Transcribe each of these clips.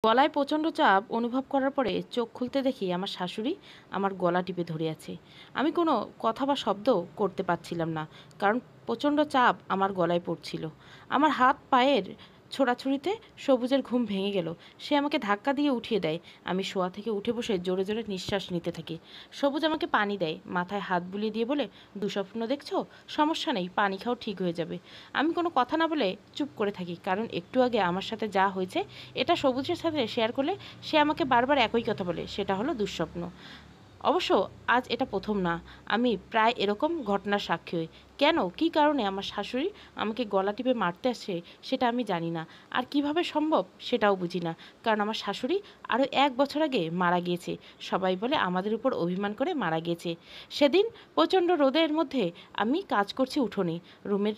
গলায় প্রচণ্ড চাপ অনুভব করার পরে চোখ খুলতে দেখি আমার শাশুড়ি আমার গলা টিপে ধরে আছে। আমি কোনো কথা বা শব্দ করতে পারছিলাম না, কারণ প্রচণ্ড চাপ আমার গলায় পড়ছিল। আমার হাত পায়ের ছোড়াছুড়িতে সবুজের ঘুম ভেঙে গেল। সে আমাকে ধাক্কা দিয়ে উঠিয়ে দেয়। আমি শোয়া থেকে উঠে বসে জোরে জোরে নিঃশ্বাস নিতে থাকি। সবুজ আমাকে পানি দেয়, মাথায় হাত বুলিয়ে দিয়ে বলে, দুঃস্বপ্ন দেখছো? সমস্যা নেই, পানি খাও, ঠিক হয়ে যাবে। আমি কোনো কথা না বলে চুপ করে থাকি, কারণ একটু আগে আমার সাথে যা হয়েছে এটা সবুজের সাথে শেয়ার করলে সে আমাকে বারবার একই কথা বলে, সেটা হলো দুঃস্বপ্ন। অবশ্য আজ এটা প্রথম না, আমি প্রায় এরকম ঘটনার সাক্ষী হই। কেন, কী কারণে আমার শাশুড়ি আমাকে গলা টিপে মারতে আসে সেটা আমি জানি না, আর কিভাবে সম্ভব সেটাও বুঝি না। কারণ আমার শাশুড়ি আরও 1 বছর আগে মারা গিয়েছে। সবাই বলে আমাদের উপর অভিমান করে মারা গিয়েছে। সেদিন প্রচণ্ড রোদের মধ্যে আমি কাজ করছি উঠোনে, রুমের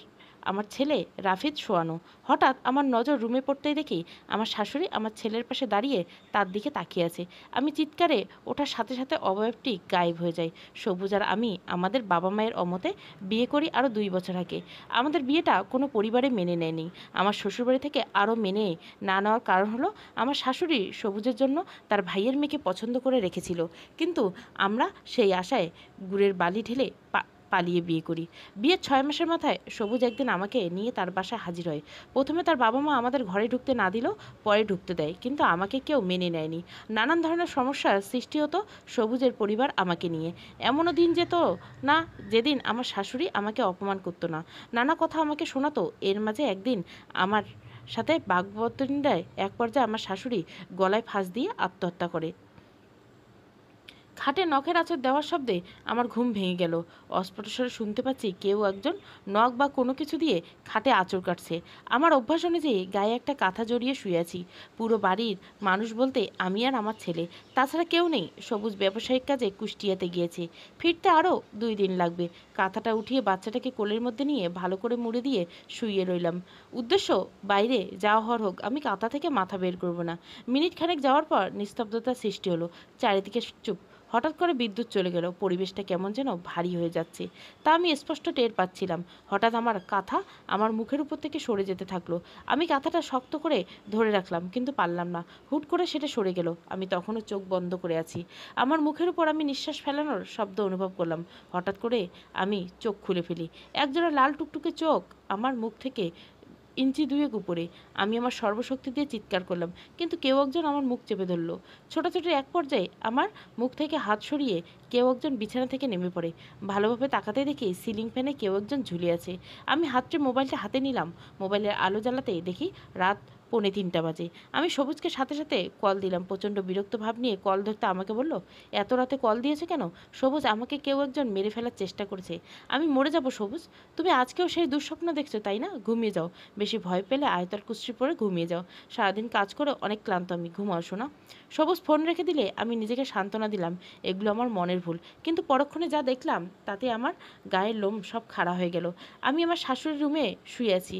আমার ছেলে রাফিদ শোয়ানো। হঠাৎ আমার নজর রুমে পড়তেই দেখি আমার শাশুড়ি আমার ছেলের পাশে দাঁড়িয়ে তার দিকে তাকিয়ে আছে। আমি চিৎকারে ওঠার সাথে সাথে অবয়বটি গায়েব হয়ে যায়। সবুজ আর আমি আমাদের বাবা মায়ের অমতে বিয়ে করি আরও 2 বছর আগে। আমাদের বিয়েটা কোনো পরিবারে মেনে নেয়নি। আমার শ্বশুরবাড়ি থেকে আরও মেনে না নেওয়ার কারণ হলো আমার শাশুড়ি সবুজের জন্য তার ভাইয়ের মেয়েকে পছন্দ করে রেখেছিল, কিন্তু আমরা সেই আশায় গুড়ের বালি ঢেলে পালিয়ে বিয়ে করি। বিয়ের 6 মাসের মাথায় সবুজ একদিন আমাকে নিয়ে তার বাসায় হাজির হয়। প্রথমে তার বাবা মা আমাদের ঘরে ঢুকতে না দিলেও পরে ঢুকতে দেয়, কিন্তু আমাকে কেউ মেনে নেয়নি। নানান ধরনের সমস্যার সৃষ্টি হতো সবুজের পরিবার আমাকে নিয়ে। এমনও দিন যেত না যেদিন আমার শাশুড়ি আমাকে অপমান করতো না, নানা কথা আমাকে শোনাতো। এর মাঝে একদিন আমার সাথে বাগবতনিদায় এক পর্যায়ে আমার শাশুড়ি গলায় ফাঁস দিয়ে আত্মহত্যা করে। খাটে নখের আঁচড় দেওয়ার শব্দে আমার ঘুম ভেঙে গেল। অস্ফুট স্বরে শুনতে পাচ্ছি কেউ একজন নখ বা কোনো কিছু দিয়ে খাটে আঁচড় কাটছে। আমার অভ্যাস অনুযায়ী গায়ে একটা কাঁথা জড়িয়ে শুয়ে আছি। পুরো বাড়ির মানুষ বলতে আমি আর আমার ছেলে, তাছাড়া কেউ নেই। সবুজ ব্যবসায়িক কাজে কুষ্টিয়াতে গিয়েছে, ফিরতে আরও 2 দিন লাগবে। কাঁথাটা উঠিয়ে বাচ্চাটাকে কোলের মধ্যে নিয়ে ভালো করে মুড়ে দিয়ে শুয়ে রইলাম। উদ্দেশ্য বাইরে যাওয়া হওয়ার হোক, আমি কাঁথা থেকে মাথা বের করব না। মিনিট খানেক যাওয়ার পর নিস্তব্ধতার সৃষ্টি হলো, চারিদিকে চুপ। হঠাৎ করে বিদ্যুৎ চলে গেল, পরিবেশটা কেমন যেন ভারী হয়ে যাচ্ছে, তা আমি স্পষ্ট টের পাচ্ছিলাম। হঠাৎ আমার কাঁথা আমার মুখের উপর থেকে সরে যেতে থাকলো। আমি কাঁথাটা শক্ত করে ধরে রাখলাম, কিন্তু পারলাম না। হুট করে সেটা সরে গেল। আমি তখনও চোখ বন্ধ করে আছি। আমার মুখের উপর আমি নিঃশ্বাস ফেলানোর শব্দ অনুভব করলাম। হঠাৎ করে আমি চোখ খুলে ফেলি। একজোড়া লাল টুকটুকে চোখ আমার মুখ থেকে ইঞ্চি দুয়েক উপরে। আমি আমার সর্বশক্তি দিয়ে চিৎকার করলাম, কিন্তু কেউ একজন আমার মুখ চেপে ধরলো। ছোটাছুটি এক পর্যায়ে আমার মুখ থেকে হাত সরিয়ে কেউ একজন বিছানা থেকে নেমে পড়ে। ভালোভাবে তাকাতে দেখি সিলিং ফ্যানে কেউ একজন ঝুলে আছে। আমি মোবাইলটা হাতে নিলাম। মোবাইলের আলো জ্বালাতে দেখি রাত 2:45 বাজে। আমি সবুজকে সাথে সাথে কল দিলাম। প্রচণ্ড বিরক্ত ভাব নিয়ে কল ধরতে আমাকে বলল, এত রাতে কল দিয়েছে কেন? সবুজ, আমাকে কেউ একজন মেরে ফেলার চেষ্টা করেছে। আমি মরে যাব সবুজ। তুমি আজকেও সেই দুঃস্বপ্ন দেখছো, তাই না? ঘুমিয়ে যাও। বেশি ভয় পেলে আয়তার কুস্তি পরে ঘুমিয়ে যাও। সারাদিন কাজ করে অনেক ক্লান্ত আমি, ঘুমাও শোনা। সবুজ ফোন রেখে দিলে আমি নিজেকে সান্ত্বনা দিলাম, এগুলো আমার মনের ভুল। কিন্তু পরক্ষণে যা দেখলাম তাতে আমার গায়ের লোম সব খাড়া হয়ে গেল। আমি আমার শাশুড়ির রুমে শুয়ে আছি,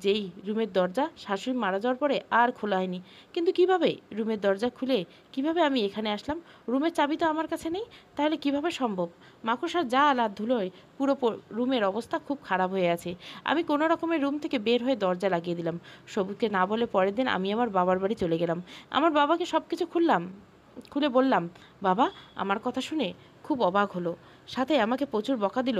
যেই রুমের দরজা শাশুড়ি মারা যাওয়ার পরে আর খোলা হয়নি। কিন্তু কিভাবে রুমের দরজা খুলে কিভাবে আমি এখানে আসলাম? রুমের চাবি তো আমার কাছে নেই, তাহলে কিভাবে সম্ভব? মাকড়সার জাল আর ধুলোয় পুরো রুমের অবস্থা খুব খারাপ হয়ে আছে। আমি কোনো রকমের রুম থেকে বের হয়ে দরজা লাগিয়ে দিলাম। সবুজকে না বলে পরের দিন আমি আমার বাবার বাড়ি চলে গেলাম। আমার বাবাকে সব কিছু খুলে বললাম। বাবা আমার কথা শুনে খুব অবাক হলো, সাথে আমাকে প্রচুর বকা দিল।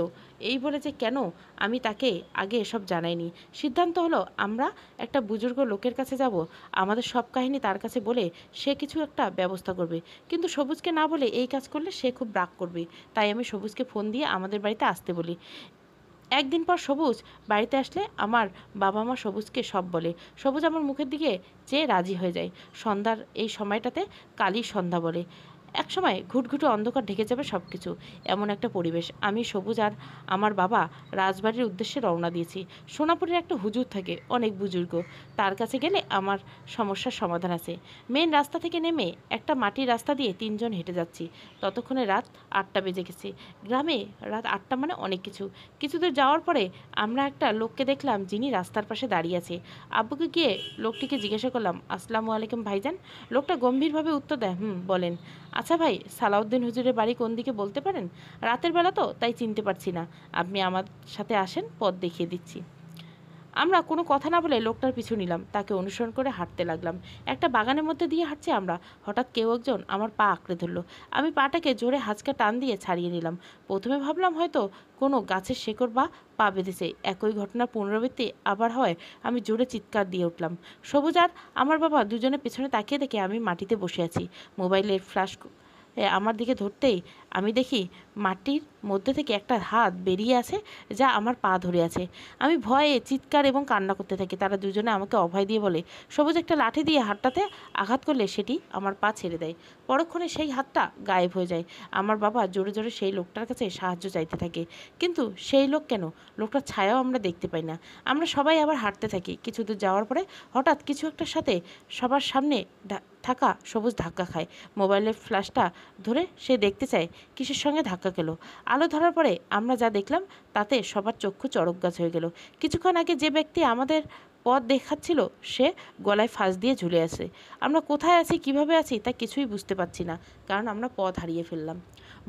এই বলে যে কেন আমি তাকে আগে এসব জানাইনি। সিদ্ধান্ত হলো আমরা একটা বুজুর্গ লোকের কাছে যাব, আমাদের সব কাহিনী তার কাছে বলে সে কিছু একটা ব্যবস্থা করবে। কিন্তু সবুজকে না বলে এই কাজ করলে সে খুব রাগ করবে। তাই আমি সবুজকে ফোন দিয়ে আমাদের বাড়িতে আসতে বলি। একদিন পর সবুজ বাড়িতে আসলে আমার বাবা মা সবুজকে সব বলে। সবুজ আমার মুখের দিকে চেয়ে রাজি হয়ে যায়। সন্ধ্যার এই সময়টাতে কালী সন্ধ্যা বলে। একসময় ঘুটঘুটে অন্ধকার ঢেকে যাবে সব কিছু, এমন একটা পরিবেশ। আমি সবুজ আর আমার বাবা রাজবাড়ির উদ্দেশ্যে রওনা দিয়েছি। সোনাপুরের একটা হুজুর থাকে, অনেক বুজুর্গ, তার কাছে গেলে আমার সমস্যার সমাধান আছে। মেন রাস্তা থেকে নেমে একটা মাটির রাস্তা দিয়ে 3জন হেঁটে যাচ্ছি। ততক্ষণে রাত 8টা বেজে গেছে। গ্রামে রাত 8টা মানে অনেক কিছু। কিছুদূর যাওয়ার পরে আমরা একটা লোককে দেখলাম, যিনি রাস্তার পাশে দাঁড়িয়ে আছে। আব্বুকে গিয়ে লোকটিকে জিজ্ঞাসা করলাম, আসসালামু আলাইকুম ভাইজান। লোকটা গম্ভীরভাবে উত্তর দেয়, বলেন। আচ্ছা ভাই, সালাউদ্দিন হুজুরের বাড়ি কোন দিকে বলতে পারেন? রাতের বেলা তো তাই চিনতে পারছি না, আপনি আমার সাথে আসেন, পথ দেখিয়ে দিচ্ছি। আমরা কোনো কথা না বলে লোকটার পিছু নিলাম, তাকে অনুসরণ করে হাঁটতে লাগলাম। একটা বাগানের মধ্যে দিয়ে হাঁটছি আমরা, হঠাৎ কেউ একজন আমার পা আঁকড়ে ধরলো। আমি পাটাকে জোরে হাঁচকা টান দিয়ে ছাড়িয়ে নিলাম। প্রথমে ভাবলাম হয়তো কোনো গাছের শেকড় বা পা বেঁধেছে। একই ঘটনার পুনরাবৃত্তি আবার হয়। আমি জোরে চিৎকার দিয়ে উঠলাম। সবুজ আর আমার বাবা দুজনে পেছনে তাকিয়ে দেখে আমি মাটিতে বসে আছি। মোবাইলের ফ্ল্যাশ আমার দিকে ধরতেই আমি দেখি মাটির মধ্যে থেকে একটা হাত বেরিয়ে আছে, যা আমার পা ধরে আছে। আমি ভয়ে চিৎকার এবং কান্না করতে থাকি। তারা দুজনে আমাকে অভয় দিয়ে বলে, সবুজ একটা লাঠি দিয়ে হাতটাতে আঘাত করলে সেটি আমার পা ছেড়ে দেয়। পরক্ষণে সেই হাতটা গায়েব হয়ে যায়। আমার বাবা জোরে জোরে সেই লোকটার কাছে সাহায্য চাইতে থাকে, কিন্তু সেই লোক কেন, লোকটার ছায়াও আমরা দেখতে পাই না। আমরা সবাই আবার হাঁটতে থাকি। কিছু দূর যাওয়ার পরে হঠাৎ কিছু একটার সাথে সবার সামনে থাকা সবুজ ধাক্কা খায়। মোবাইলের ফ্ল্যাশটা ধরে সে দেখতে চায় কিসের সঙ্গে ধাক্কা খেলো। আলো ধরার পরে আমরা যা দেখলাম তাতে সবার চক্ষু চড়ক গাছ হয়ে গেল। কিছুক্ষণ আগে যে ব্যক্তি আমাদের পথ দেখাচ্ছিল সে গলায় ফাঁস দিয়ে ঝুলে আছে। আমরা কোথায় আছি, কিভাবে আছি তা কিছুই বুঝতে পারছি না, কারণ আমরা পথ হারিয়ে ফেললাম।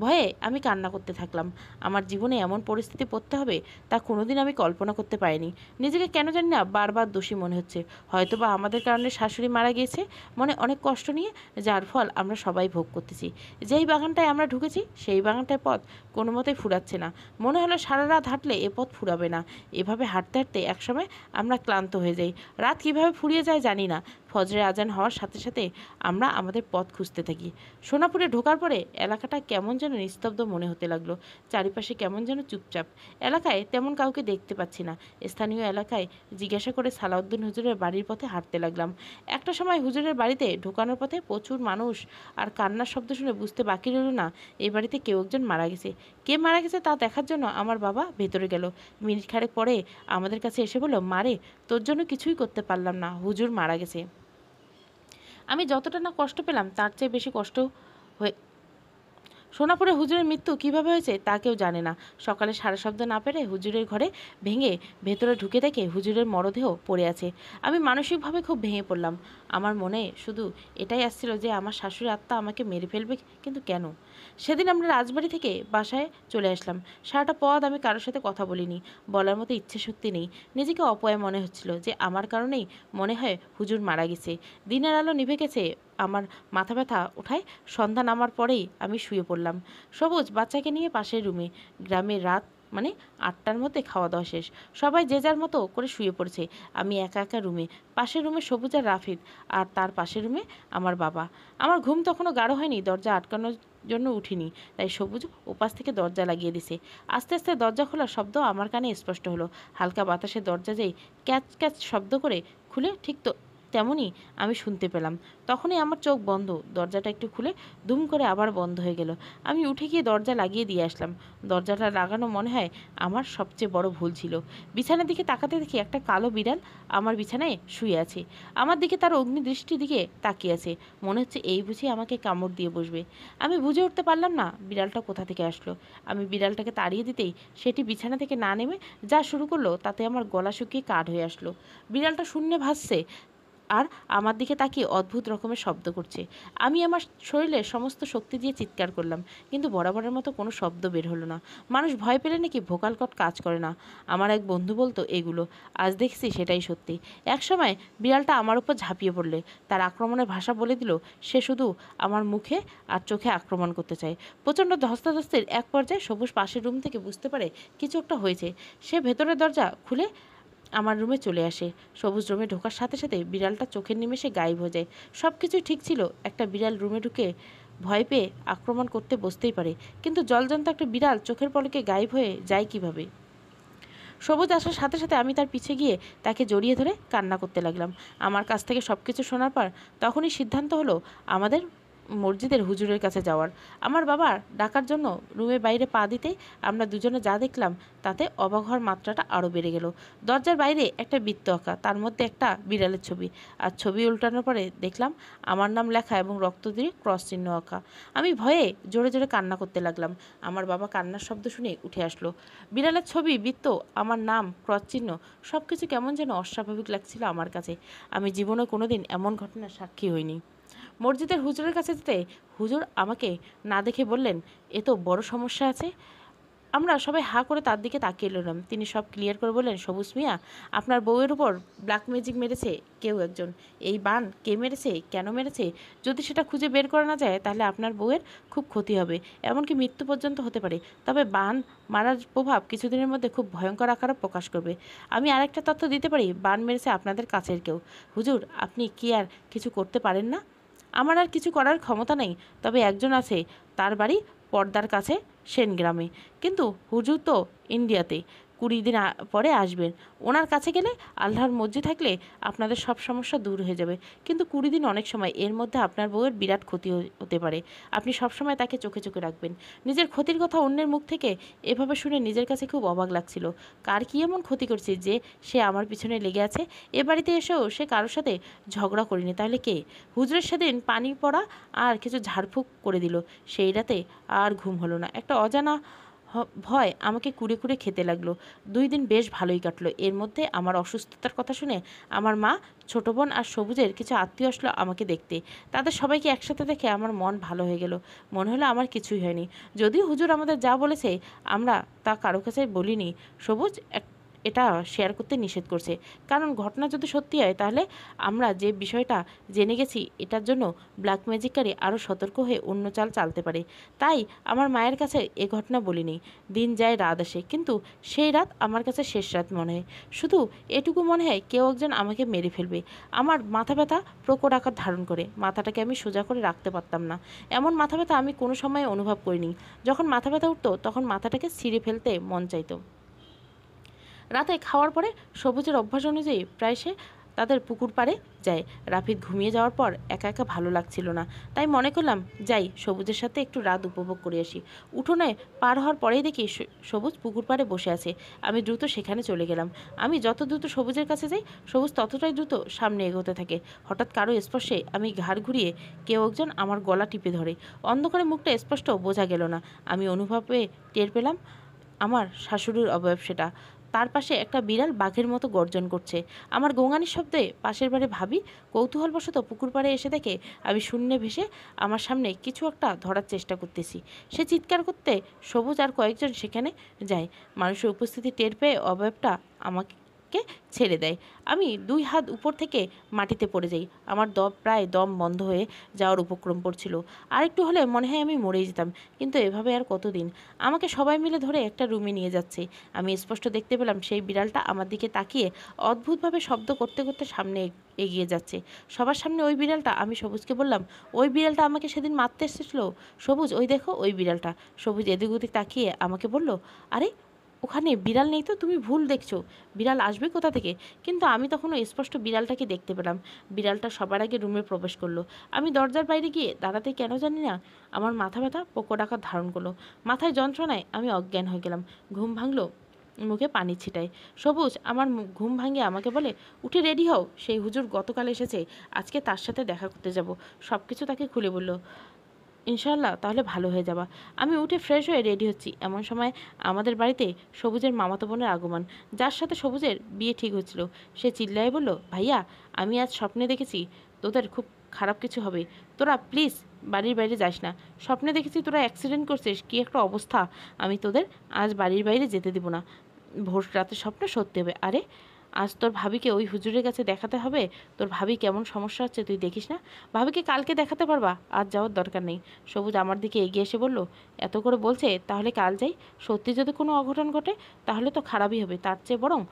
ভয়ে আমি কান্না করতে থাকলাম। আমার জীবনে এমন পরিস্থিতি পড়তে হবে তা কোনোদিন আমি কল্পনা করতে পারিনি। নিজেকে কেন জানি না বারবার দোষী মনে হচ্ছে। হয়তোবা আমাদের কারণে শাশুড়ি মারা গিয়েছে, মনে অনেক কষ্ট নিয়ে, যার ফল আমরা সবাই ভোগ করতেছি। যেই বাগানটায় আমরা ঢুকেছি সেই বাগানটায় পথ কোনো মতেই ফুরাচ্ছে না। মনে হলো সারা রাত হাঁটলে এ পথ ফুরাবে না। এভাবে হাঁটতে হাঁটতে একসময় আমরা ক্লান্ত হয়ে যাই। রাত কীভাবে ফুরিয়ে যায় জানি না। ফজরের আজান হওয়ার সাথে সাথে আমরা আমাদের পথ খুঁজতে থাকি। সোনাপুরে ঢোকার পরে এলাকাটা কেমন যেন নিস্তব্ধ মনে হতে লাগলো। চারিপাশে কেমন যেন চুপচাপ। এলাকায় তেমন কাউকে দেখতে পাচ্ছি না। স্থানীয় এলাকায় জিজ্ঞাসা করে সালাউদ্দিন হুজুরের বাড়ির পথে হাঁটতে লাগলাম। একটা সময় হুজুরের বাড়িতে ঢোকানোর পথে প্রচুর মানুষ আর কান্নার শব্দ শুনে বুঝতে বাকি রইল না এই বাড়িতে কেউ একজন মারা গেছে। কে মারা গেছে তা দেখার জন্য আমার বাবা ভেতরে গেল। মিনিট খানেক পরে আমাদের কাছে এসে বলল, মারে, তোর জন্য কিছুই করতে পারলাম না, হুজুর মারা গেছে। আমি যতটা না কষ্ট পেলাম তার চেয়ে বেশি কষ্ট হয়ে সোনাপুরে হুজুরের মৃত্যু কিভাবে হয়েছে তা কেউ জানে না। সকালে সারা শব্দ না পেরে হুজুরের ঘরে ভেঙে ভেতরে ঢুকে দেখে হুজুরের মরদেহ পড়ে আছে। আমি মানসিকভাবে খুব ভেঙে পড়লাম। আমার মনে শুধু এটাই আসছিল যে আমার শাশুড়ি আত্মা আমাকে মেরে ফেলবে, কিন্তু কেন? সেদিন আমরা রাজবাড়ি থেকে বাসায় চলে আসলাম। সারাটা পথ আমি কারোর সাথে কথা বলিনি। বলার মতো ইচ্ছে শক্তি নেই। নিজেকে অপয়া মনে হচ্ছিল যে আমার কারণেই মনে হয় হুজুর মারা গেছে। দিনের আলো নিভে গেছে। আমার মাথা ব্যথা ওঠায় সন্ধ্যা নামার পরেই আমি শুয়ে পড়লাম। সবুজ বাচ্চাকে নিয়ে পাশের রুমে। গ্রামের রাত মানে 8টার মধ্যে খাওয়া দাওয়া শেষ। সবাই যে যার মতো করে শুয়ে পড়েছে। আমি একা একা রুমে। পাশের রুমে সবুজ আর রাফিদ, আর তার পাশের রুমে আমার বাবা। আমার ঘুম তখনও গাঢ় হয়নি, দরজা আটকানোর জন্য উঠিনি, তাই সবুজ ওপাশ থেকে দরজা লাগিয়ে দিছে। আস্তে আস্তে দরজা খোলার শব্দ আমার কানে স্পষ্ট হলো। হালকা বাতাসে দরজা যেই ক্যাচ ক্যাচ শব্দ করে খুলে, ঠিক তো তেমনই আমি শুনতে পেলাম। তখনই আমার চোখ বন্ধ। দরজাটা একটু খুলে দুম করে আবার বন্ধ হয়ে গেল। আমি উঠে গিয়ে দরজা লাগিয়ে দিয়ে আসলাম। দরজাটা লাগানো মনে হয় আমার সবচেয়ে বড় ভুল ছিল। বিছানার দিকে তাকাতে দেখি একটা কালো বিড়াল আমার বিছানায় শুয়ে আছে। আমার দিকে তার অগ্নিদৃষ্টির দিকে তাকিয়ে আছে। মনে হচ্ছে এই বুঝি আমাকে কামড় দিয়ে বসবে। আমি বুঝে উঠতে পারলাম না বিড়ালটা কোথা থেকে আসলো। আমি বিড়ালটাকে তাড়িয়ে দিতেই সেটি বিছানা থেকে না নেমে যা শুরু করলো তাতে আমার গলা শুকিয়ে কাঠ হয়ে আসলো। বিড়ালটা শূন্যে ভাসছে আর আমার দিকে তাকিয়ে অদ্ভুত রকমের শব্দ করছে। আমি আমার শরীরে সমস্ত শক্তি দিয়ে চিৎকার করলাম, কিন্তু বরাবরের মতো কোনো শব্দ বের হলো না। মানুষ ভয় পেলে নাকি ভোকাল কর্ড কাজ করে না। আমার এক বন্ধু বলতো এগুলো। আজ দেখছি সেটাই সত্যি। এক সময় বিড়ালটা আমার উপর ঝাঁপিয়ে পড়লে তার আক্রমণের ভাষা বলে দিল সে শুধু আমার মুখে আর চোখে আক্রমণ করতে চায়। প্রচণ্ড ধস্তাধস্তির এক পর্যায়ে সবুজ পাশের রুম থেকে বুঝতে পারে কিছু একটা হয়েছে। সে ভেতরের দরজা খুলে আমার রুমে চলে আসে। সবুজ রুমে ঢোকার সাথে সাথে বিড়ালটা চোখের নিমেষে গায়েব হয়ে যায়। সব কিছুই ঠিক ছিল। একটা বিড়াল রুমে ঢুকে ভয় পেয়ে আক্রমণ করতে বসতেই পারে, কিন্তু জলজন্ত একটা বিড়াল চোখের পলকে গায়েব হয়ে যায় কিভাবে? সবুজ আসার সাথে সাথে আমি তার পিছে গিয়ে তাকে জড়িয়ে ধরে কান্না করতে লাগলাম। আমার কাছ থেকে সব কিছু শোনার পর তখনই সিদ্ধান্ত হলো আমাদের মসজিদের হুজুরের কাছে যাওয়ার। আমার বাবার ডাকার জন্য রুমের বাইরে পা দিতেই আমরা দুজনে যা দেখলাম তাতে অবাক হওয়ার মাত্রাটা আরও বেড়ে গেল। দরজার বাইরে একটা বৃত্ত আঁকা, তার মধ্যে একটা বিড়ালের ছবি, আর ছবি উল্টানোর পরে দেখলাম আমার নাম লেখা এবং রক্ত দিয়ে ক্রস চিহ্ন আঁকা। আমি ভয়ে জোরে জোরে কান্না করতে লাগলাম। আমার বাবা কান্নার শব্দ শুনে উঠে আসলো। বিড়ালের ছবি, বৃত্ত, আমার নাম, ক্রস চিহ্ন সব কিছু কেমন যেন অস্বাভাবিক লাগছিল আমার কাছে। আমি জীবনে কোনোদিন এমন ঘটনার সাক্ষী হইনি। মসজিদের হুজুরের কাছে যেতে হুজুর আমাকে না দেখে বললেন, এ তো বড় সমস্যা আছে। আমরা সবাই হাঁ করে তার দিকে তাকিয়ে রইলাম। তিনি সব ক্লিয়ার করে বললেন, সবুজ মিয়া, আপনার বউয়ের উপর ব্ল্যাক ম্যাজিক মেরেছে কেউ একজন। এই বান কে মেরেছে, কেন মেরেছে, যদি সেটা খুঁজে বের করা না যায় তাহলে আপনার বউয়ের খুব ক্ষতি হবে, এমনকি মৃত্যু পর্যন্ত হতে পারে। তবে বান মারার প্রভাব কিছুদিনের মধ্যে খুব ভয়ঙ্কর আকারে প্রকাশ করবে। আমি আরেকটা তথ্য দিতে পারি, বান মেরেছে আপনাদের কাছের কেউ। হুজুর, আপনি কি আর কিছু করতে পারেন না? আমার আর কিছু করার ক্ষমতা নেই, তবে একজন আছে, তার বাড়ি পর্দার কাছে সেনগ্রামে, কিন্তু হুজুর তো ইন্ডিয়াতে 20 দিন পরে আসবেন। ওনার কাছে গেলে আল্লাহর মর্জি থাকলে আপনাদের সব সমস্যা দূর হয়ে যাবে, কিন্তু 20 দিন অনেক সময়, এর মধ্যে আপনার বউয়ের বিরাট ক্ষতি হতে পারে। আপনি সবসময় তাকে চোখে চোখে রাখবেন। নিজের ক্ষতির কথা অন্যের মুখ থেকে এভাবে শুনে নিজের কাছে খুব অবাক লাগছিল। কার কি এমন ক্ষতি করছে যে সে আমার পিছনে লেগে আছে? এ বাড়িতে এসেও সে কারোর সাথে ঝগড়া করিনি, তাহলে কে? হুজুরের সেদিন পানি পড়া আর কিছু ঝাড়ফুঁক করে দিল, সেই রাতে আর ঘুম হলো না। একটা অজানা ভয় আমাকে কুড়ে কুড়ে খেতে লাগলো। 2 দিন বেশ ভালোই কাটলো। এর মধ্যে আমার অসুস্থতার কথা শুনে আমার মা, ছোট বোন আর সবুজের কিছু আত্মীয় আসলো আমাকে দেখতে। তাদের সবাইকে একসাথে দেখে আমার মন ভালো হয়ে গেল। মনে হলো আমার কিছুই হয়নি। যদিও হুজুর আমাদের যা বলেছে আমরা তা কারো কাছে বলিনি। সবুজ এটা শেয়ার করতে নিষেধ করছে, কারণ ঘটনা যদি সত্যি হয় তাহলে আমরা যে বিষয়টা জেনে গেছি এটার জন্য ব্ল্যাক ম্যাজিকারি আরও সতর্ক হয়ে অন্য চাল চালতে পারে। তাই আমার মায়ের কাছে এ ঘটনা বলিনি। দিন যায়, রাত আসে, কিন্তু সেই রাত আমার কাছে শেষ রাত মনে হয়। শুধু এটুকু মনে হয় কেউ একজন আমাকে মেরে ফেলবে। আমার মাথা ব্যথা প্রকট আকার ধারণ করে। মাথাটাকে আমি সোজা করে রাখতে পারতাম না। এমন মাথা ব্যথা আমি কোনো সময় অনুভব করিনি। যখন মাথা ব্যথা উঠতো তখন মাথাটাকে ছিঁড়ে ফেলতে মন চাইতো। রাতে খাওয়ার পরে সবুজের অভ্যাস অনুযায়ী প্রায় সে তাদের পুকুর পাড়ে যায়। রাফিদ ঘুমিয়ে যাওয়ার পর একা একা ভালো লাগছিল না, তাই মনে করলাম যাই সবুজের সাথে একটু রাত উপভোগ করে আসি। উঠোনে পার হওয়ার পরেই দেখি সবুজ পুকুর পাড়ে বসে আছে। আমি দ্রুত সেখানে চলে গেলাম। আমি যত দ্রুত সবুজের কাছে যাই, সবুজ ততটাই দ্রুত সামনে এগোতে থাকে। হঠাৎ কারো স্পর্শে আমি ঘাড় ঘুরিয়ে কেউ একজন আমার গলা টিপে ধরে। অন্ধকারে মুখটা স্পষ্ট বোঝা গেল না, আমি অনুভবে টের পেলাম আমার শাশুড়ির অবয়ব সেটা। তার পাশে একটা বিড়াল বাঘের মতো গর্জন করছে। আমার গোঙানির শব্দে পাশের বাড়ি ভাবি কৌতূহলবশত পুকুর পাড়ে এসে দেখে আমি শূন্যে ভেসে আমার সামনে কিছু একটা ধরার চেষ্টা করতেছি। সে চিৎকার করতে সবুজ আর কয়েকজন সেখানে যায়। মানুষের উপস্থিতি টের পেয়ে অবয়বটা আমাকে ছেড়ে দেয়। আমি 2 হাত উপর থেকে মাটিতে পড়ে যাই। আমার প্রায় দম বন্ধ হয়ে যাওয়ার উপক্রম পড়ছিল। আর একটু হলে মনে হয় আমি মরেই যেতাম, কিন্তু এভাবে আর কতদিন। আমাকে সবাই মিলে ধরে একটা রুমে নিয়ে যাচ্ছে। আমি স্পষ্ট দেখতে পেলাম সেই বিড়ালটা আমার দিকে তাকিয়ে অদ্ভুতভাবে শব্দ করতে করতে সামনে এগিয়ে যাচ্ছে। সবার সামনে ওই বিড়ালটা। আমি সবুজকে বললাম, ওই বিড়ালটা আমাকে সেদিন মারতে এসেছিল। সবুজ, ওই দেখো ওই বিড়ালটা। সবুজ এদিক ওদিক তাকিয়ে আমাকে বলল, আরে ওখানে বিড়াল নেই তো, তুমি ভুল দেখছো। বিড়াল আসবে কোথা থেকে? কিন্তু আমি তখনও স্পষ্ট বিড়ালটাকে দেখতে পেলাম। বিড়ালটা সবার আগে রুমে প্রবেশ করলো। আমি দরজার বাইরে গিয়ে দাঁড়াতে কেন জানি না আমার মাথা ব্যথা প্রকট আকার ধারণ করলো। মাথায় যন্ত্রণায় আমি অজ্ঞান হয়ে গেলাম। ঘুম ভাঙলো, মুখে পানি ছিটাই। সবুজ আমার ঘুম ভাঙিয়ে আমাকে বলে, উঠে রেডি হও, সেই হুজুর গতকাল এসেছে, আজকে তার সাথে দেখা করতে যাব। সব কিছু তাকে খুলে বলল। ইনশাআল্লাহ তাহলে ভালো হয়ে যাবা। আমি উঠে ফ্রেশ হয়ে রেডি হচ্ছি, এমন সময় আমাদের বাড়িতে সবুজের মামাতো বোনের আগমন। যার সাথে সবুজের বিয়ে ঠিক হচ্ছিল, সে চিল্লায় বলল, ভাইয়া, আমি আজ স্বপ্নে দেখেছি তোদের খুব খারাপ কিছু হবে। তোরা প্লিজ বাড়ির বাইরে যাস না। স্বপ্নে দেখেছি তোরা অ্যাক্সিডেন্ট করছিস, কী একটা অবস্থা। আমি তোদের আজ বাড়ির বাইরে যেতে দেবো না। ভোর রাতের স্বপ্ন সত্যি হবে। আরে আজ তোর ভাবিকে ওই হুজুরের কাছে দেখাতে হবে। তোর ভাবি কেমন সমস্যা হচ্ছে তুই দেখিস না? ভাবিকে কালকে দেখাতে পারবা, আজ যাওয়ার দরকার নেই। সবুজ আমার দিকে এগিয়ে এসে বলল, এত করে বলছে তাহলে কাল যাই। সত্যি যদি কোনো অঘটন ঘটে তাহলে তো খারাপই হবে, তার চেয়ে বরং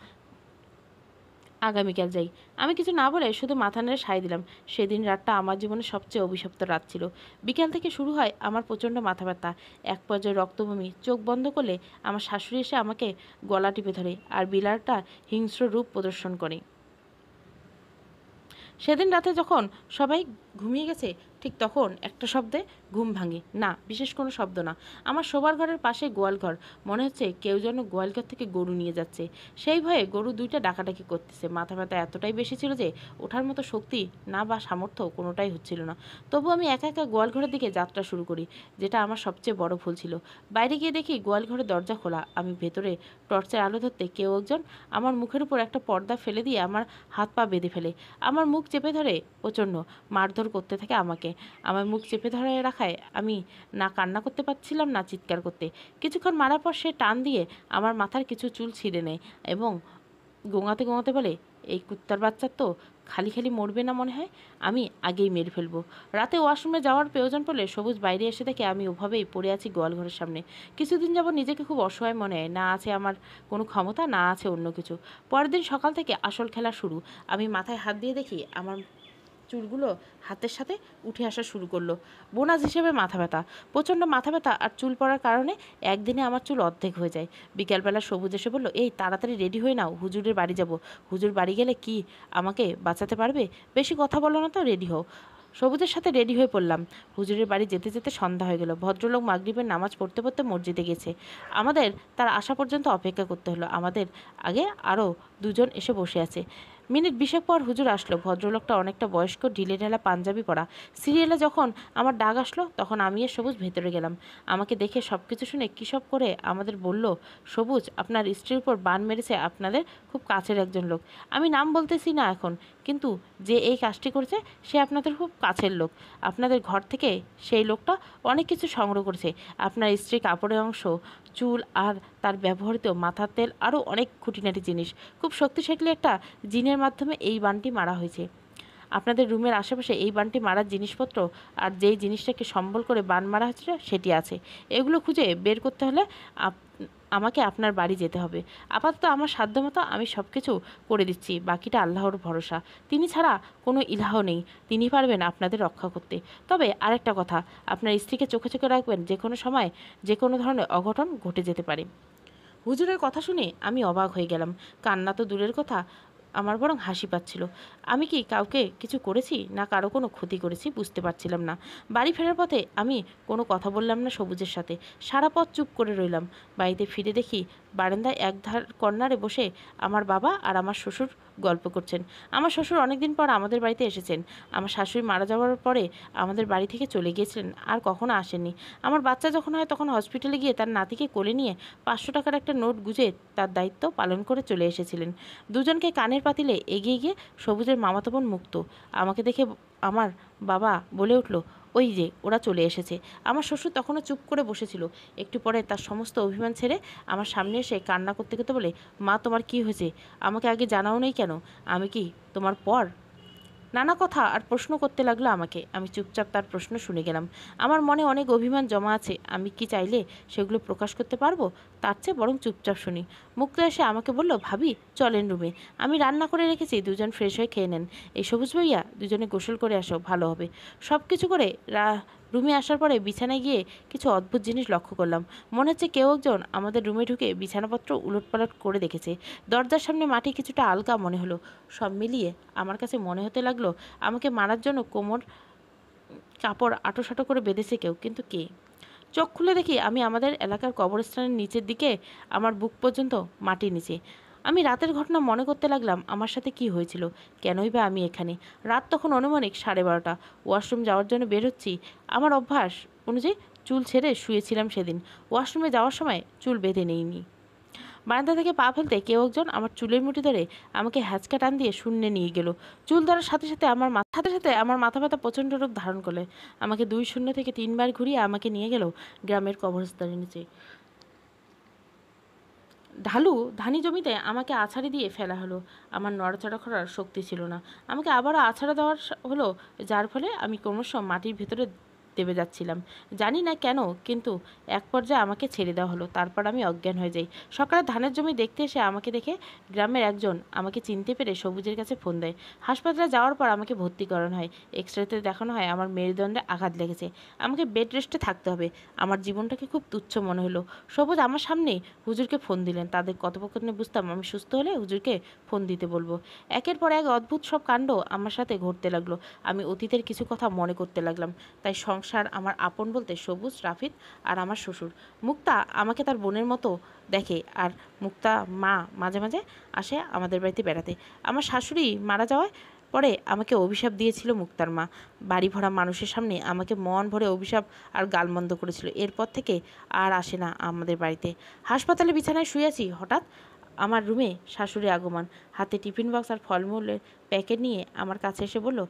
আগামীকাল যাই। আমি কিছু না বলে শুধু মাথা নেড়ে সায় দিলাম। সেদিন রাতটা আমার জীবনের সবচেয়ে অভিশপ্ত রাত ছিল। বিকাল থেকে শুরু হয় আমার প্রচণ্ড মাথা ব্যথা, এক পর্যায়ে রক্তবমি। চোখ বন্ধ করলে আমার শাশুড়ি এসে আমাকে গলা টিপে ধরে আর বিলারটা হিংস্র রূপ প্রদর্শন করে। সেদিন রাতে যখন সবাই ঘুমিয়ে গেছে ঠিক তখন একটা শব্দে ঘুম ভাঙে। না, বিশেষ কোনো শব্দ না। আমার শোবার ঘরের পাশে গোয়ালঘর। মনে হচ্ছে কেউ যেন গোয়ালঘর থেকে গরু নিয়ে যাচ্ছে। সেই ভয়ে গরু 2টা ডাকাডাকি করতেছে। মাথা ব্যথা এতটাই বেশি ছিল যে ওঠার মতো শক্তি না বা সামর্থ্য কোনোটাই হচ্ছিল না। তবু আমি একা একা গোয়ালঘরের দিকে যাত্রা শুরু করি, যেটা আমার সবচেয়ে বড় ভুল ছিল। বাইরে গিয়ে দেখি গোয়ালঘরের দরজা খোলা। আমি ভেতরে টর্চের আলো ধরতে কেউ একজন আমার মুখের উপর একটা পর্দা ফেলে দিয়ে আমার হাত পা বেঁধে ফেলে। আমার মুখ চেপে ধরে প্রচণ্ড মারধর করতে থাকে আমাকে। আমার মুখ চেপে ধরে রাখায় আমি না কান্না করতে পারছিলাম না চিৎকার করতে। কিছুক্ষণ মারার পর সে টান দিয়ে আমার মাথার কিছু চুল ছিঁড়ে নেয় এবং গোঙাতে গোঙাতে বলে, এই কুত্তার বাচ্চার তো খালি খালি মরবে না মনে হয়, আমি আগেই মেরে ফেলবো। রাতে ওয়াশরুমে যাওয়ার প্রয়োজন পড়লে সবুজ বাইরে এসে দেখে আমি ওভাবেই পড়ে আছি গোয়ালঘরের সামনে। কিছুদিন যাবত নিজেকে খুব অসহায় মনে হয়, না আছে আমার কোনো ক্ষমতা, না আছে অন্য কিছু। পরের দিন সকাল থেকে আসল খেলা শুরু। আমি মাথায় হাত দিয়ে দেখি আমার চুলগুলো হাতের সাথে উঠে আসা শুরু করলো। বোনাস হিসেবে মাথা ব্যথা, প্রচণ্ড মাথা ব্যথা আর চুল পড়ার কারণে একদিনে আমার চুল অর্ধেক হয়ে যায়। বিকেলবেলা সবুজ এসে বলল, এই তাড়াতাড়ি রেডি হয়ে নাও, হুজুরের বাড়ি যাব। হুজুর বাড়ি গেলে কি আমাকে বাঁচাতে পারবে? বেশি কথা বলো না তো, রেডি হও। সবুজের সাথে রেডি হয়ে পড়লাম। হুজুরের বাড়ি যেতে যেতে সন্ধ্যা হয়ে গেল। ভদ্রলোক মাগরিবের নামাজ পড়তে পড়তে মসজিদে গেছে। আমাদের তার আসা পর্যন্ত অপেক্ষা করতে হলো। আমাদের আগে আরও দুজন এসে বসে আছে। মিনিট 20 পর হুজুর আসলো। ভদ্রলোকটা অনেকটা বয়স্ক, ঢিলে ঢালা পাঞ্জাবি পরা। সিরিয়ালে যখন আমার ডাক আসলো তখন আমি আর সবুজ ভেতরে গেলাম। আমাকে দেখে সব কিছু শুনে কী সব করে আমাদের বলল, সবুজ আপনার স্ত্রীর উপর বান মেরেছে আপনাদের খুব কাছের একজন লোক। আমি নাম বলতেছি না এখন, কিন্তু যে এই কাজটি করেছে সে আপনাদের খুব কাছের লোক। আপনাদের ঘর থেকে সেই লোকটা অনেক কিছু সংগ্রহ করেছে। আপনার স্ত্রী কাপড়ের অংশ, চুল আর তার ব্যবহৃত মাথার তেল, আরও অনেক খুঁটিনাটি জিনিস। খুব শক্তিশালী একটা জিনের মাধ্যমে এই বানটি মারা হয়েছে। আপনাদের রুমের আশেপাশে এই বানটি মারার জিনিসপত্র আর যেই জিনিসটাকে সম্বল করে বান মারা হয়েছিল সেটি আছে। এগুলো খুঁজে বের করতে হলে আমাকে আপনার বাড়ি যেতে হবে। আপাতত আমার সাধ্যমতো আমি সব কিছু করে দিচ্ছি, বাকিটা আল্লাহর ভরসা। তিনি ছাড়া কোনো ইলাহ নেই, তিনি পারবেন আপনাদের রক্ষা করতে। তবে আরেকটা কথা, আপনার স্ত্রীকে চোখে চোখে রাখবেন, যে কোনো সময় যে কোনো ধরনের অঘটন ঘটে যেতে পারে। হুজুরের কথা শুনে আমি অবাক হয়ে গেলাম। কান্না তো দূরের কথা, আমার বরং হাসি পাচ্ছিল। আমি কি কাউকে কিছু করেছি না কারো কোনো ক্ষতি করেছি বুঝতে পারছিলাম না। বাড়ি ফেরার পথে আমি কোনো কথা বললাম না সবুজের সাথে। সারা পথ চুপ করে রইলাম। বাড়িতে ফিরে দেখি বারান্দায় একধার কর্নারে বসে আমার বাবা আর আমার শ্বশুর গল্প করছেন। আমার শ্বশুর অনেকদিন পর আমাদের বাড়িতে এসেছেন। আমার শাশুড়ি মারা যাওয়ার পরে আমাদের বাড়ি থেকে চলে গিয়েছিলেন, আর কখনো আসেননি। আমার বাচ্চা যখন হয় তখন হসপিটালে গিয়ে তার নাতিকে কোলে নিয়ে 500 টাকার একটা নোট গুঁজে তার দায়িত্ব পালন করে চলে এসেছিলেন। দুজনকে কানের পাতিলে এগিয়ে গিয়ে সবুজের মামাতো বোন মুক্ত আমাকে দেখে আমার বাবা বলে উঠল, ওই যে ওরা চলে এসেছে। আমার শ্বশুর তখনও চুপ করে বসেছিল। একটু পরে তার সমস্ত অভিমান ছেড়ে আমার সামনে এসে কান্না করতে করতে বলে, মা তোমার কি হয়েছে? আমাকে আগে জানাও নেই কেন? আমি কি তোমার পর? নানা কথা আর প্রশ্ন করতে লাগলো আমাকে। আমি চুপচাপ তার প্রশ্ন শুনে গেলাম। আমার মনে অনেক অভিমান জমা আছে, আমি কি চাইলে সেগুলো প্রকাশ করতে পারবো? তার চেয়ে বরং চুপচাপ শুনি। মুক্তা এসে আমাকে বলল, ভাবি চলেন রুমে, আমি রান্না করে রেখেছি, দুজন ফ্রেশ হয়ে খেয়ে নেন। এই সবুজ ভাইয়া দুজনে গোসল করে আসো, ভালো হবে। সব কিছু করে রুমে আসার পরে বিছানায় গিয়ে কিছু অদ্ভুত জিনিস লক্ষ্য করলাম। মনে হচ্ছে কেউ একজন আমাদের রুমে ঢুকে বিছানাপত্র উলটপালট করে দেখেছে। দরজার সামনে মাটি কিছুটা আলগা মনে হলো। সব মিলিয়ে আমার কাছে মনে হতে লাগলো আমাকে মারার জন্য কোমর কাপড় আঁটোসাঁটো করে বেঁধেছে কেউ, কিন্তু কে? চোখ খুলে দেখি আমি আমাদের এলাকার কবরস্থানের নিচের দিকে, আমার বুক পর্যন্ত মাটির নিচে। আমি রাতের ঘটনা মনে করতে লাগলাম, আমার সাথে কি হয়েছিল, কেনই বা আমি এখানে। রাত তখন অনুমানিক 12:30। ওয়াশরুম যাওয়ার জন্য বের হচ্ছি। আমার অভ্যাস অনুযায়ী চুল ছেড়ে শুয়েছিলাম সেদিন। ওয়াশরুমে যাওয়ার সময় চুল বেঁধে নেইনি। বারান্দা থেকে পা ফেলতে কেউ একজন আমার চুলের মুঠি ধরে আমাকে হ্যাঁচকা টান দিয়ে শূন্যে নিয়ে গেল। চুল ধরার সাথে সাথে আমার মাথা ব্যথা প্রচণ্ড রূপ ধারণ করলে আমাকে 2 শূন্য থেকে 3 বার ঘুরিয়ে আমাকে নিয়ে গেল গ্রামের কবরস্থানের নিচে। ঢালু ধানি জমিতে আমাকে আছাড়ে দিয়ে ফেলা হলো। আমার নড়াচড়া করার শক্তি ছিল না। আমাকে আবারও আছাড়া দেওয়া হলো, যার ফলে আমি ক্রমশ মাটির ভেতরে দেবে যাচ্ছিলাম। জানি না কেন, কিন্তু এক পর্যায়ে আমাকে ছেড়ে দেওয়া হলো। তারপর আমি অজ্ঞান হয়ে যাই। সকালে ধানের জমি দেখতে এসে আমাকে দেখে গ্রামের একজন আমাকে চিনতে পেরে সবুজের কাছে ফোন দেয়। হাসপাতালে যাওয়ার পর আমাকে ভর্তি করানো হয়। এক্স-রেতে দেখানো হয় আমার মেরুদণ্ডে আঘাত লেগেছে, আমাকে বেড রেস্টে থাকতে হবে। আমার জীবনটাকে খুব তুচ্ছ মনে হলো। সবুজ আমার সামনেই হুজুরকে ফোন দিলেন। তাদের কথোপকথনে বুঝতাম আমি সুস্থ হলে হুজুরকে ফোন দিতে বলবো। একের পর এক অদ্ভুত সব কাণ্ড আমার সাথে ঘটতে লাগলো। আমি অতীতের কিছু কথা মনে করতে লাগলাম। তাই সংসার, আমার আপন বলতে সবুজ, রাফিদ আর আমার শ্বশুর। মুক্তা আমাকে তার বোনের মতো দেখে, আর মুক্তা মা মাঝে মাঝে আসে আমাদের বাড়িতে বেড়াতে। আমার শাশুড়ি মারা যাওয়ায় পরে আমাকে অভিশাপ দিয়েছিল মুক্তার মা। বাড়ি ভরা মানুষের সামনে আমাকে মন ভরে অভিশাপ আর গালমন্দ করেছিল। এরপর থেকে আর আসে না আমাদের বাড়িতে। হাসপাতালে বিছানায় শুয়ে আছি, হঠাৎ আমার রুমে শাশুড়ি আগমন। হাতে টিফিন বক্স আর ফলমূলের প্যাকেট নিয়ে আমার কাছে এসে বলল,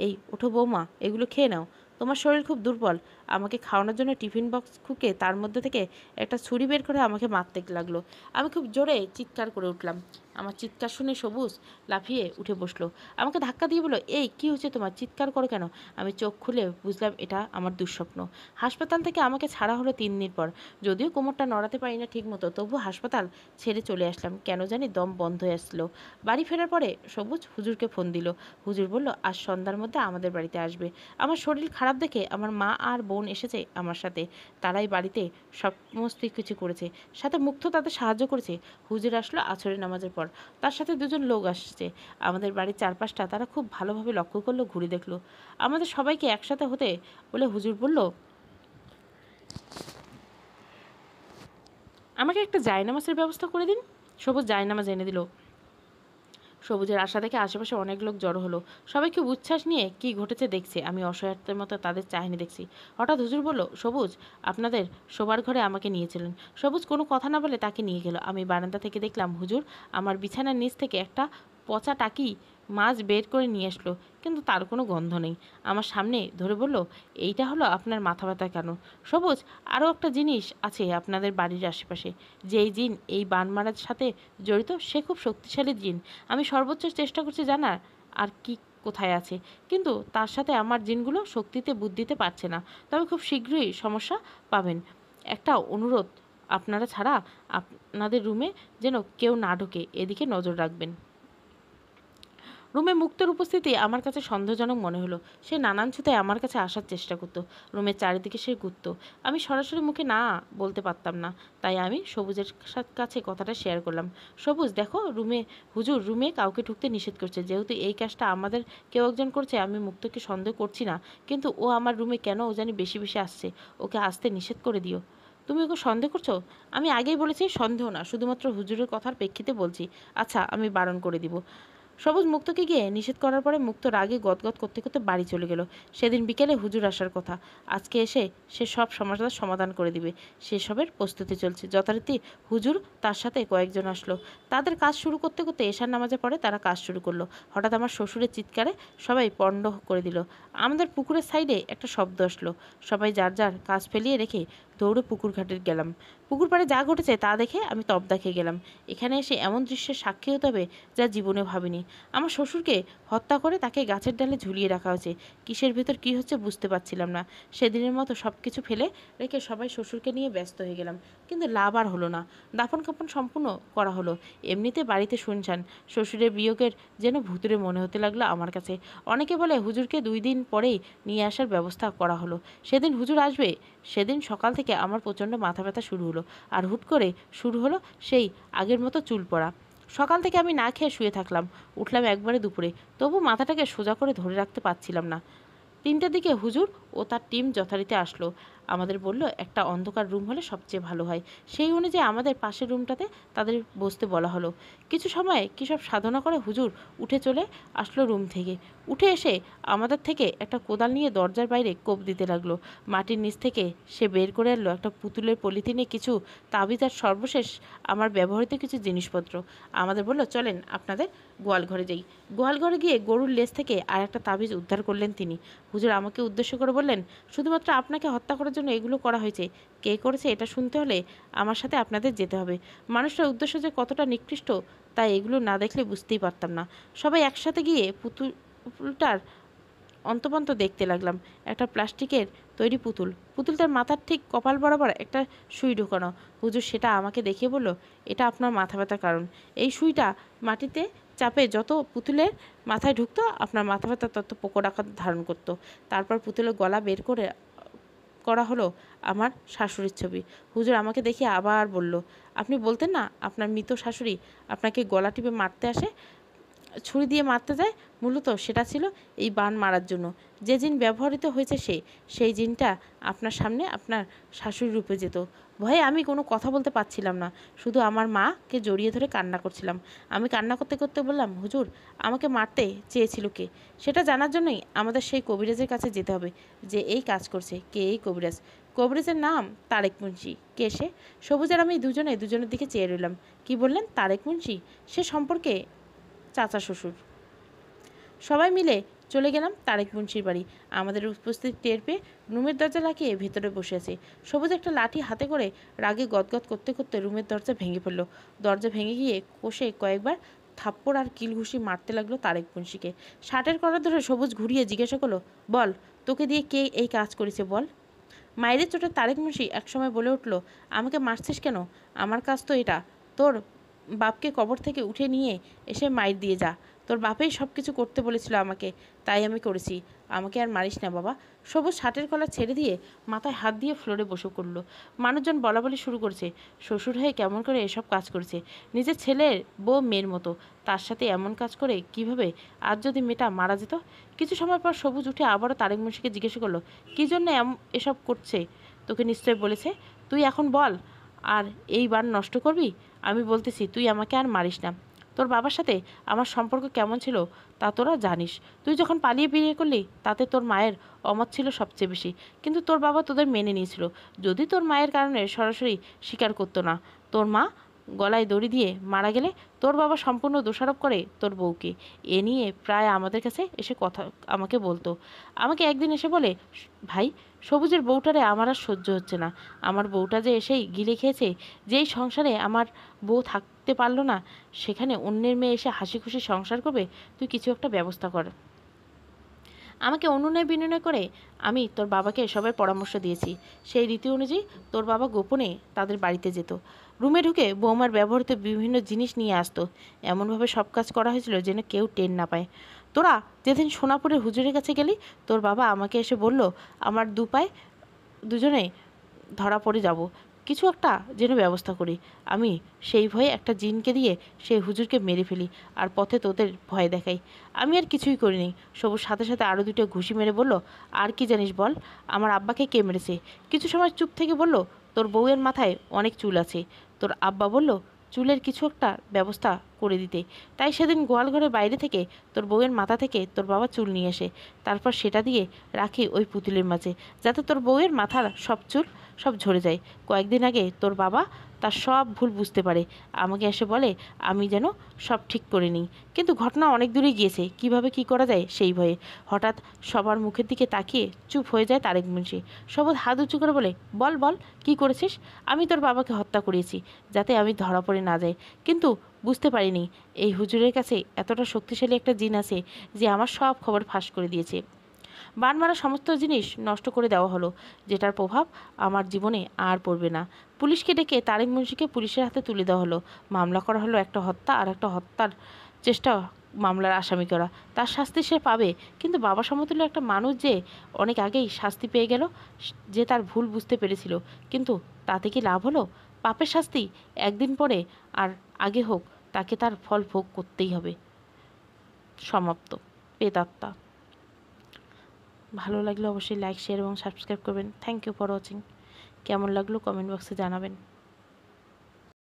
এই ওঠো বৌমা, এগুলো খেয়ে নাও, তোমার শরীর খুব দুর্বল। আমাকে খাওয়ানোর জন্য টিফিন বক্স খুকে তার মধ্যে থেকে একটা ছুরি বের করে আমাকে মারতে লাগলো। আমি খুব জোরে চিৎকার করে উঠলাম। আমার চিৎকার শুনে সবুজ লাফিয়ে উঠে বসলো। আমাকে ধাক্কা দিয়ে বলল, এই কি হয়েছে তোমার, চিৎকার করো কেন? আমি চোখ খুলে বুঝলাম এটা আমার দুঃস্বপ্ন। হাসপাতাল থেকে আমাকে ছাড়া হলো 3 দিন পর। যদিও কোমরটা নড়াতে পারি না ঠিক মতো, তবু হাসপাতাল ছেড়ে চলে আসলাম। কেন জানি দম বন্ধ হয়ে আসলো। বাড়ি ফেরার পরে সবুজ হুজুরকে ফোন দিল। হুজুর বলল, আজ সন্ধ্যার মধ্যে আমাদের বাড়িতে আসবে। আমার শরীর খারাপ দেখে আমার মা আর বোন এসেছে আমার সাথে। তারাই বাড়িতে সমস্ত কিছু করেছে, সাথে মুগ্ধ তাদের সাহায্য করেছে। হুজুর আসলো আছরের নামাজের পর। তার সাথে 2জন লোক আসছে। আমাদের বাড়ির চারপাশটা তারা খুব ভালোভাবে লক্ষ্য করলো, ঘুরে দেখলো। আমাদের সবাইকে একসাথে হতে বলে হুজুর বলল, আমাকে একটা জায়নামাজের ব্যবস্থা করে দিন। সবুজ জায়নামাজ এনে দিল। সবুজের আশা দেখে আশেপাশে অনেক লোক জড়ো হলো। সবাই খুব উচ্ছ্বাস নিয়ে কি ঘটেছে দেখছে। আমি অসহায়তার মতো তাদের চাহিনি দেখছি। হঠাৎ হুজুর বলল, সবুজ, আপনাদের শোবার ঘরে আমাকে নিয়েছিলেন। সবুজ কোনো কথা না বলে তাকে নিয়ে গেল। আমি বারান্দা থেকে দেখলাম হুজুর আমার বিছানার নিচ থেকে একটা পচা টাকি মাছ বের করে নিয়ে আসলো, কিন্তু তার কোনো গন্ধ নেই। আমার সামনে ধরে বলল, এইটা হলো আপনার মাথা ব্যথার কারণ। সবুজ, আরও একটা জিনিস আছে আপনাদের বাড়ির আশেপাশে। যেই জিন এই বান মারার সাথে জড়িত সে খুব শক্তিশালী জিন। আমি সর্বোচ্চ চেষ্টা করছি জানার আর কি কোথায় আছে, কিন্তু তার সাথে আমার জিনগুলো শক্তিতে বুদ্ধিতে পারছে না। তবে খুব শীঘ্রই সমস্যা পাবেন। একটা অনুরোধ, আপনারা ছাড়া আপনাদের রুমে যেন কেউ না ঢোকে, এদিকে নজর রাখবেন। রুমে মুক্তর উপস্থিতি আমার কাছে সন্দেহজনক মনে হলো। সে নানান ছুতায় আমার কাছে আসার চেষ্টা করতো। রুমের চারিদিকে সে ঘুরতো। আমি সরাসরি মুখে না বলতে পারতাম না, তাই আমি সবুজের কাছে কথাটা শেয়ার করলাম। সবুজ, দেখো, হুজুর রুমে কাউকে ঢুকতে নিষেধ করছে। যেহেতু এই কাজটা আমাদের কেউ একজন করছে, আমি মুক্তকে সন্দেহ করছি না, কিন্তু ও আমার রুমে কেন ও জানি বেশি বেশি আসছে। ওকে আসতে নিষেধ করে দিও। তুমি ওকে সন্দেহ করছো? আমি আগেই বলেছি সন্দেহ না, শুধুমাত্র হুজুরের কথার প্রেক্ষিতে বলছি। আচ্ছা, আমি বারণ করে দিব। সবুজ মুক্তকে গিয়ে নিষেধ করার পরে মুক্ত রাগে গদগদ করতে করতে বাড়ি চলে গেল। সেদিন বিকেলে হুজুর আসার কথা। আজকে এসে সে সব সমস্যার সমাধান করে দিবে। সেসবের প্রস্তুতি চলছে। যথারীতি হুজুর তার সাথে কয়েকজন আসলো। তাদের কাজ শুরু করতে করতে এশার নামাজের পরে তারা কাজ শুরু করলো। হঠাৎ আমার শ্বশুরের চিৎকারে সবাই পণ্ড করে দিল। আমাদের পুকুরের সাইডে একটা শব্দ আসলো। সবাই যার যার কাজ ফেলিয়ে রেখে দৌড়ে পুকুর ঘাটে গেলাম। পুকুর পাড়ে যা ঘটেছে তা দেখে আমি তব্দা খেয়ে গেলাম। এখানে এসে এমন দৃশ্যের সাক্ষী হতে হবে যা জীবনে ভাবিনি। আমার শ্বশুরকে হত্যা করে তাকে গাছের ডালে ঝুলিয়ে রাখা হয়েছে। কিসের ভেতর কী হচ্ছে বুঝতে পারছিলাম না। সেদিনের মতো সব কিছু ফেলে রেখে সবাই শ্বশুরকে নিয়ে ব্যস্ত হয়ে গেলাম, কিন্তু লাভ আর হলো না। দাফন কাফন সম্পূর্ণ করা হলো। এমনিতে বাড়িতে শুনছেন, শ্বশুরের বিয়োগের যেন ভুতুরে মনে হতে লাগলো আমার কাছে। অনেকে বলে হুজুরকে 2 দিন পরেই নিয়ে আসার ব্যবস্থা করা হলো। সেদিন হুজুর আসবে। সেদিন সকাল থেকে আমার প্রচণ্ড মাথা ব্যথা শুরু হলো। আর হুট করে শুরু হলো সেই আগের মতো চুল পড়া। সকাল থেকে আমি না খেয়ে শুয়ে থাকলাম। উঠলাম একবারে দুপুরে, তবু মাথাটাকে সোজা করে ধরে রাখতে পারছিলাম না। 3টার দিকে হুজুর ও তার টিম যথারীতি আসলো। আমাদের বলল একটা অন্ধকার রুম হলে সবচেয়ে ভালো হয়। সেই অনুযায়ী আমাদের পাশের রুমটাতে তাদের বসতে বলা হলো। কিছু সময় কী সব সাধনা করে হুজুর উঠে চলে আসলো রুম থেকে। উঠে এসে আমাদের থেকে একটা কোদাল নিয়ে দরজার বাইরে কোপ দিতে লাগলো। মাটির নিচ থেকে সে বের করে আনলো একটা পুতুলের পলিথিনে কিছু তাবিজ আর সর্বশেষ আমার ব্যবহৃত কিছু জিনিসপত্র। আমাদের বলল, চলেন আপনাদের গোয়াল ঘরে যাই। গোয়াল ঘরে গিয়ে গরুর লেজ থেকে আর একটা তাবিজ উদ্ধার করলেন তিনি। হুজুর আমাকে উদ্দেশ্য করে বললেন, শুধুমাত্র আপনাকে হত্যা করার জন্য এগুলো করা হয়েছে। কে করেছে এটা শুনতে হলে আমার সাথে আপনাদের যেতে হবে। মানুষটার উদ্দেশ্য যে কতটা নিকৃষ্ট তাই এগুলো না দেখলে বুঝতেই পারতাম না। সবাই একসাথে গিয়ে পুতুলটার অন্তপন্ত দেখতে লাগলাম। একটা প্লাস্টিকের তৈরি পুতুল। পুতুলটার মাথার ঠিক কপাল বরাবর একটা সুই ঢোকানো। হুজুর সেটা আমাকে দেখিয়ে বলল, এটা আপনার মাথা ব্যথার কারণ। এই সুইটা মাটিতে চাপে যত পুতুলের মাথায় ঢুকতো আপনার মাথা ব্যথা তত পোকর আকার ধারণ করতো। তারপর পুতুলের গলা বের করা হলো আমার শাশুড়ির ছবি। হুজুর আমাকে দেখে আবার বলল, আপনি বলতেন না আপনার মৃত শাশুড়ি আপনাকে গলা টিপে মারতে আসে, ছুরি দিয়ে মারতে যায়? মূলত সেটা ছিল এই বান মারার জন্য। যে জিন ব্যবহৃত হয়েছে সেই জিনটা আপনার সামনে আপনার শাশুড়ি রূপে যেত। ভয়ে আমি কোনো কথা বলতে পারছিলাম না, শুধু আমার মাকে জড়িয়ে ধরে কান্না করছিলাম। আমি কান্না করতে করতে বললাম, হুজুর আমাকে মারতে চেয়েছিল কে? সেটা জানার জন্যই আমাদের সেই কবিরাজের কাছে যেতে হবে যে এই কাজ করছে। কে এই কবিরাজ? কবরেজের নাম তারেক মুন্সি। কে সে? সবুজ আর আমি দুজনের দিকে চেয়ে রইলাম। কি বললেন? তারেক মুন্সি? সে সম্পর্কে চাচা শ্বশুর। সবাই মিলে চলে গেলাম তারেক মুন্সির বাড়ি। আমাদের উপস্থিতি টের পেয়ে রুমের দরজা লাগিয়ে ভেতরে বসে আছে। সবুজ একটা লাঠি হাতে করে রাগে গদগদ করতে করতে রুমের দরজা ভেঙে ফেলল। দরজা ভেঙে গিয়ে কষে কয়েকবার থাপ্পড় আর কিল ঘুষি মারতে লাগলো তারেক মুন্সিকে। শার্টের কলার ধরে সবুজ ঘুরিয়ে জিজ্ঞাসা করলো, বল, তোকে দিয়ে কে এই কাজ করেছে বল? মায়ের চোটে তারেক মুন্সি একসময় বলে উঠল, আমাকে মারছিস কেন? আমার কাজ তো এটা। তোর বাপকে কবর থেকে উঠে নিয়ে এসে মাইর দিয়ে যা। তোর বাপেই সব কিছু করতে বলেছিল আমাকে, তাই আমি করেছি। আমাকে আর মারিস না বাবা। সবুজ শার্টের কলার ছেড়ে দিয়ে মাথায় হাত দিয়ে ফ্লোরে বসে করলো। মানুষজন বলাবলি শুরু করছে, শ্বশুর হয়ে কেমন করে এসব কাজ করেছে, নিজের ছেলের বউ মেয়ের মতো, তার সাথে এমন কাজ করে কিভাবে? আজ যদি মেয়েটা মারা যেত। কিছু সময় পর সবুজ উঠে আবারও তারেক মুন্সিকে জিজ্ঞাসা করলো, কী জন্য এসব করছে? তোকে নিশ্চয় বলেছে, তুই এখন বল। আর এইবার নষ্ট করবি? আমি বলতেছি, তুই আমাকে আর মারিস না। তোর বাবার সাথে আমার সম্পর্ক কেমন ছিল তা তোরা জানিস। তুই যখন পালিয়ে বিয়ে করলি তাতে তোর মায়ের অমত ছিল সবচেয়ে বেশি, কিন্তু তোর বাবা তোদের মেনে নিয়েছিল। যদি তোর মায়ের কারণে সরাসরি স্বীকার করতো না, তোর মা গলায় দড়ি দিয়ে মারা গেলে তোর বাবা সম্পূর্ণ দোষারোপ করে তোর বউকে। এ নিয়ে প্রায় আমাদের কাছে এসে কথা আমাকে বলতো। আমাকে একদিন এসে বলে, ভাই, সবুজের বউটারে আমার আর সহ্য হচ্ছে না। আমার বউটা যে এসেই গিলে খেয়েছে। যেই সংসারে আমার বউ থাকতে পারলো না, সেখানে অন্যের মেয়ে এসে হাসি খুশি সংসার করবে। তুই কিছু একটা ব্যবস্থা কর। আমাকে অনুনয় বিনয় করে আমি তোর বাবাকে সবাই পরামর্শ দিয়েছি। সেই রীতি অনুযায়ী তোর বাবা গোপনে তাদের বাড়িতে যেত। রুমে ঢুকে বৌমার ব্যবহৃত বিভিন্ন জিনিস নিয়ে আসতো। এমনভাবে সব কাজ করা হয়েছিল যেন কেউ টের না পায়। তোরা যেদিন সোনাপুরের হুজুরের কাছে গেলি, তোর বাবা আমাকে এসে বলল, আমার দুজনে ধরা পড়ে যাব, কিছু একটা যেন ব্যবস্থা করি। আমি সেই ভয়ে একটা জিনকে দিয়ে সেই হুজুরকে মেরে ফেলি আর পথে তোদের ভয় দেখাই। আমি আর কিছুই করিনি। সবুজ সাথে সাথে আরও দুটো ঘুষি মেরে বলল, আর কি জানিস বল? আমার আব্বাকে কে মেরেছে? কিছু সময় চুপ থেকে বলল, তোর বউয়ের মাথায় অনেক চুল আছে। তোর আব্বা বলল চুলের কিছু একটা ব্যবস্থা করে দিতে। তাই সেদিন গোয়ালঘরের বাইরে থেকে তোর বউয়ের মাথা থেকে তোর বাবা চুল নিয়ে আসে। তারপর সেটা দিয়ে রাখি ওই পুতুলের মাঝে, যাতে তোর বউয়ের মাথার সব চুল সব ঝরে যায়। কয়েকদিন আগে তোর বাবা তার সব ভুল বুঝতে পারে। আমাকে এসে বলে আমি যেন সব ঠিক করে নিই। কিন্তু ঘটনা অনেক দূরে গিয়েছে। কিভাবে কি করা যায় সেই ভয়ে হঠাৎ সবার মুখের দিকে তাকিয়ে চুপ হয়ে যায় তারেক মুন্সি। সবুজ হাত উঁচু করে বলে, বল বল, কি করেছিস? আমি তোর বাবাকে হত্যা করিয়েছি, যাতে আমি ধরা পড়ে না যাই। কিন্তু বুঝতে পারিনি এই হুজুরের কাছে এতটা শক্তিশালী একটা জিন আছে যে আমার সব খবর ফাঁস করে দিয়েছে। বান মারা সমস্ত জিনিস নষ্ট করে দেওয়া হলো, যেটার প্রভাব আমার জীবনে আর পড়বে না। পুলিশকে ডেকে তারেক মুন্সিকে পুলিশের হাতে তুলে দেওয়া হলো। মামলা করা হলো একটা হত্যা আর একটা হত্যার চেষ্টা মামলার আসামি করা। তার শাস্তি সে পাবে, কিন্তু বাবা সমতুল্য একটা মানুষ যে অনেক আগেই শাস্তি পেয়ে গেল, যে তার ভুল বুঝতে পেরেছিল। কিন্তু তাতে কি লাভ হলো? পাপের শাস্তি একদিন পরে আর আগে হোক, তাকে তার ফল ভোগ করতেই হবে। সমাপ্ত। প্রেতাত্মা। ভালো লাগলে অবশ্যই লাইক, শেয়ার এবং সাবস্ক্রাইব করবেন। Thank you for watching. কেমন লাগলো কমেন্ট বক্সে জানাবেন।